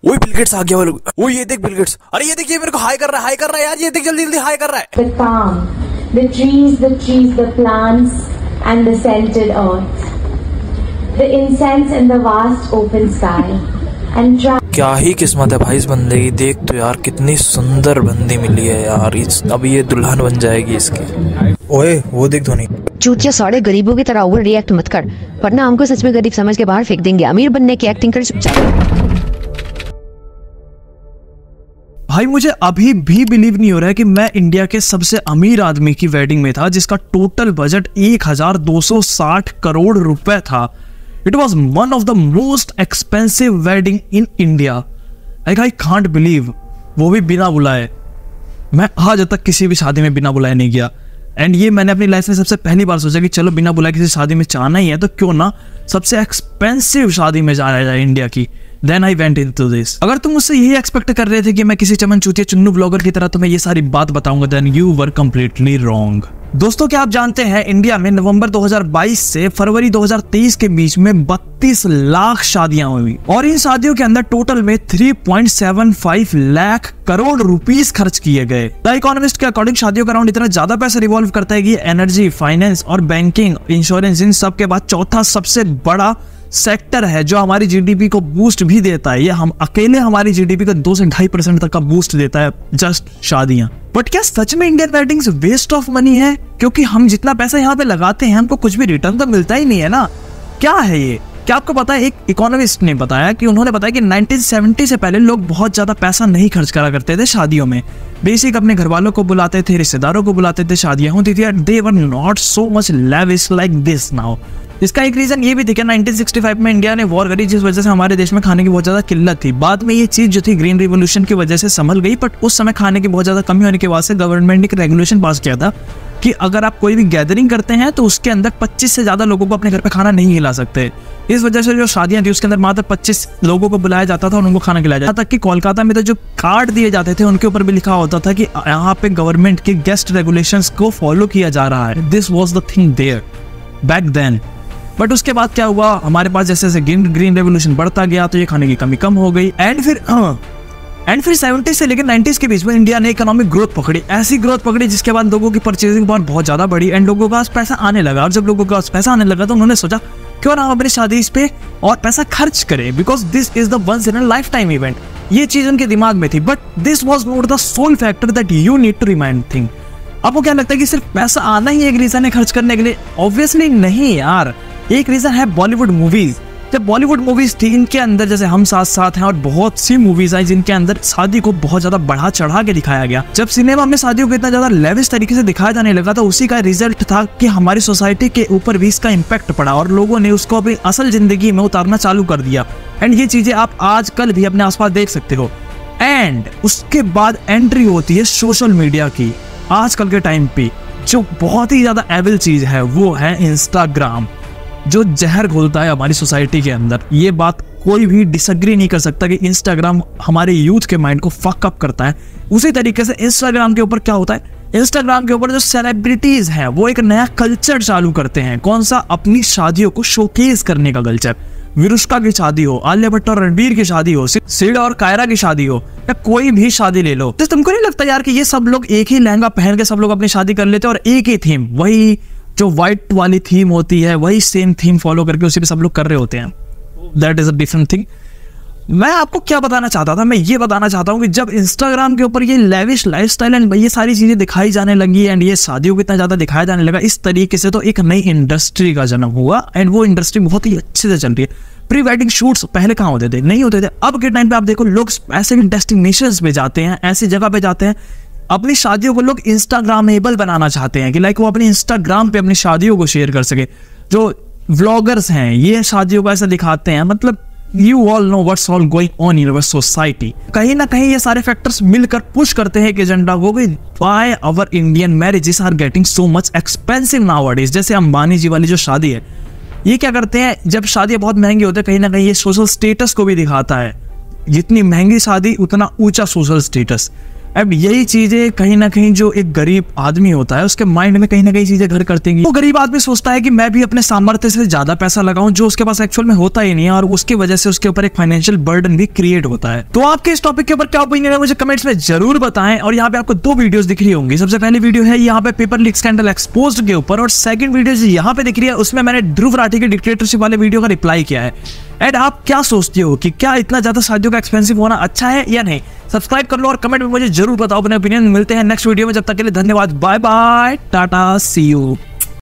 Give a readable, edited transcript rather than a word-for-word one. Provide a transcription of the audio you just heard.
ओए Bill Gates आ गया वो लोग। ओ ये देख बिल गेट्स, अरे ये देखिए मेरे को हाई कर रहा है यार, ये देख जल्दी जल्दी हाई कर रहा है। The calm, the trees, the plants and the scented earth, the incense in the vast open sky and क्या ही किस्मत है भाई इस बंदे की। देख तो यार कितनी सुंदर बंदी मिली है यार, अब ये दुल्हन बन जाएगी इसकी। ओए वो देख धोनी। चूतिया सारे गरीबों की तरह ओवर रिएक्ट मत कर, वरना हमको सच में गरीब समझ के बाहर फेंक देंगे। अमीर बनने की एक्टिंग कर चुपचाप। भाई मुझे अभी भी बिलीव नहीं हो रहा है कि मैं इंडिया के सबसे अमीर आदमी की वेडिंग में था जिसका टोटल बजट 1260 करोड़ रुपए था। It was one of the most expensive wedding in India. Like I can't believe, वो भी बिना बुलाए। मैं आज तक किसी भी शादी में बिना बुलाए नहीं गया, एंड ये मैंने अपनी लाइफ में सबसे पहली बार सोचा कि चलो बिना बुलाए किसी शादी में जाना ही है तो क्यों ना सबसे एक्सपेंसिव शादी में जाया जाए इंडिया की। Then I went into this. अगर तुम मुझसे यही एक्सपेक्ट कर रहे थे कि मैं किसी चमन चूतिया चुन्नू ब्लॉगर की तरह तुम्हें ये सारी बात बताऊंगा, then you were completely wrong. दोस्तों क्या आप जानते हैं इंडिया में नवंबर 2022 से फरवरी 2023 के बीच में 32 लाख शादियां हुई और इन शादियों के अंदर टोटल में 3.75 लाख करोड़ रुपीस खर्च किए गए। द इकोनॉमिस्ट के अकॉर्डिंग शादियों का अराउंड इतना ज्यादा पैसा रिवॉल्व करता है कि एनर्जी, फाइनेंस और बैंकिंग, इंश्योरेंस इन सब के बाद चौथा सबसे बड़ा सेक्टर है जो हमारी जीडीपी को बूस्ट भी देता है। ये हम अकेले हमारी जीडीपी को 2 से 2.5% तक का बूस्ट देता है जस्ट शादियां। बट क्या सच में Indian weddings waste of money है? क्योंकि हम जितना पैसा यहाँ पे लगाते हैं हमको कुछ भी रिटर्न तो मिलता ही नहीं है ना। क्या है ये? क्या आपको पता है, एक इकोनॉमिस्ट ने बताया कि उन्होंने बताया कि 1970 से पहले लोग बहुत ज्यादा पैसा नहीं खर्च करा करते थे शादियों में। बेसिक अपने घर वालों को बुलाते थे, रिश्तेदारों को बुलाते थे, शादियां होती थी। They were not so much lavish like this now. इसका एक रीजन ये भी था कि 1965 में इंडिया ने वॉर करी जिस वजह से हमारे देश में खाने की बहुत ज्यादा किल्लत थी। बाद में ये चीज जो थी ग्रीन रिवोल्यूशन की वजह से संभल गई, बट उस समय खाने की बहुत ज्यादा कमी होने के बाद से गवर्नमेंट ने एक रेगुलेशन पास किया था कि अगर आप कोई भी गैदरिंग करते हैं तो उसके अंदर 25 से ज्यादा लोगों को अपने घर पे खाना नहीं खिला सकते। इस वजह से जो शादियां थी उसके अंदर मात्र 25 लोगों को बुलाया जाता था और उनको खाना खिलाया जाता। तक कि कोलकाता में तो जो कार्ड दिए जाते थे उनके ऊपर भी लिखा होता था कि यहाँ पे गवर्नमेंट के गेस्ट रेगुलेशंस को फॉलो किया जा रहा है। This was the thing there back then. But उसके बाद क्या हुआ, हमारे पास जैसे जैसे ग्रीन रेवोल्यूशन बढ़ता गया तो ये खाने की कमी कम हो गई। एंड फिर 70 से लेकर 90s के बीच में इंडिया ने इकोनॉमिक ग्रोथ पकड़ी, ऐसी ग्रोथ पकड़ी जिसके बाद लोगों की परचेजिंग पावर बहुत ज्यादा बढ़ी एंड लोगों के पास पैसा आने लगा। और जब लोगों के पास पैसा आने लगा तो उन्होंने सोचा क्यों ना हम अपनी शादी इस पे और पैसा खर्च करें, because this is the once in a lifetime event. ये चीज उनके दिमाग में थी, but this was not the sole factor that you need to remind thing. आपको क्या लगता है कि सिर्फ पैसा आना ही एक रीजन है खर्च करने के लिए? ऑब्वियसली नहीं यार, एक रीजन है बॉलीवुड मूवीज। जब बॉलीवुड मूवीज थी इनके अंदर जैसे हम साथ साथ हैं और बहुत सी मूवीज आई जिनके अंदर शादी को बहुत ज्यादा बढ़ा चढ़ा के दिखाया गया। जब सिनेमा में शादियों को इतना ज्यादा लेविश तरीके से दिखाया जाने लगा तो उसी का रिजल्ट था कि हमारी सोसाइटी के ऊपर भी इसका इम्पैक्ट पड़ा और लोगों ने उसको अपनी असल जिंदगी में उतारना चालू कर दिया। एंड ये चीजें आप आजकल भी अपने आसपास देख सकते हो। एंड उसके बाद एंट्री होती है सोशल मीडिया की। आजकल के टाइम पे जो बहुत ही ज्यादा एविल चीज है वो है इंस्टाग्राम, जो जहर घोलता है हमारी सोसाइटी के अंदर। ये बात कोई भी डिसएग्री नहीं कर सकता कि इंस्टाग्राम हमारे यूथ के माइंड को फक अप करता है। उसी तरीके से इंस्टाग्राम के ऊपर क्या होता है, इंस्टाग्राम के ऊपर जो सेलिब्रिटीज हैं वो एक नया कल्चर चालू करते हैं। कौन सा? अपनी शादियों को शोकेस करने का कल्चर। विरुष्का की शादी हो, आलिया भट्ट और रणबीर की शादी हो, सिड और कायरा की शादी हो, या कोई भी शादी ले लो, तो तुमको नहीं लगता यार कि ये सब लोग एक ही लहंगा पहन के सब लोग अपनी शादी कर लेते हैं और एक ही थीम, वही जो व्हाइट वाली थीम होती है वही सेम थीम फॉलो करके उसी पे सब लोग कर रहे होते हैं। That is a different thing. मैं आपको क्या बताना चाहता था, मैं ये बताना चाहता हूँ कि जब इंस्टाग्राम के ऊपर ये लेविश लाइफस्टाइल एंड ये सारी चीजें दिखाई जाने लगी एंड ये शादियों को इतना ज्यादा दिखाया जाने लगा इस तरीके से, तो एक नई इंडस्ट्री का जन्म हुआ एंड वो इंडस्ट्री बहुत ही अच्छे से चल रही है। प्री वेडिंग शूट्स पहले कहाँ होते थे? नहीं होते थे। अब के टाइम पे आप देखो लोग ऐसे डेस्टिनेशंस पे जाते हैं, ऐसी जगह पे जाते हैं, अपनी शादियों को लोग इंस्टाग्रामेबल बनाना चाहते हैं कि लाइक वो अपने इंस्टाग्राम पे अपनी शादियों को शेयर कर सके। जो व्लॉगर्स हैं ये शादियों को ऐसा दिखाते हैं, मतलब you all know what's all going on in our society. कहीं ना कहीं ये सारे फैक्टर्स मिलकर पुश करते हैं कि एजेंडा को भी why our Indian marriages are getting so much expensive nowadays. जैसे अंबानी जी वाली जो शादी है, ये क्या करते हैं, जब शादी बहुत महंगी होती है कहीं ना कहीं ये सोशल स्टेटस को भी दिखाता है। जितनी महंगी शादी उतना ऊंचा सोशल स्टेटस। अब यही चीजें कहीं ना कहीं जो एक गरीब आदमी होता है उसके माइंड में कहीं ना कहीं चीजें घर करती हैं। वो गरीब आदमी सोचता है कि मैं भी अपने सामर्थ्य से ज्यादा पैसा लगाऊं जो उसके पास एक्चुअल में होता ही नहीं है, और उसकी वजह से उसके ऊपर एक फाइनेंशियल बर्डन भी क्रिएट होता है। तो आपके इस टॉपिक के ऊपर क्या ओपिनियन है मुझे कमेंट्स में जरूर बताएं। और यहाँ पे आपको 2 वीडियोस दिख रही होंगी। सबसे पहली वीडियो है यहाँ पे पेपर लीक स्कैंडल एक्सपोज्ड के ऊपर, और सेकंड वीडियो यहाँ पे दिख रही है उसमें मैंने ध्रुव राठी के डिक्टेटरशिप वाले वीडियो का रिप्लाई किया है। एंड आप क्या सोचते हो कि क्या इतना ज्यादा शादियों का एक्सपेंसिव होना अच्छा है या नहीं? सब्सक्राइब कर लो और कमेंट में मुझे जरूर बताओ अपने ओपिनियन। मिलते हैं नेक्स्ट वीडियो में, जब तक के लिए धन्यवाद, bye bye, tata, see you.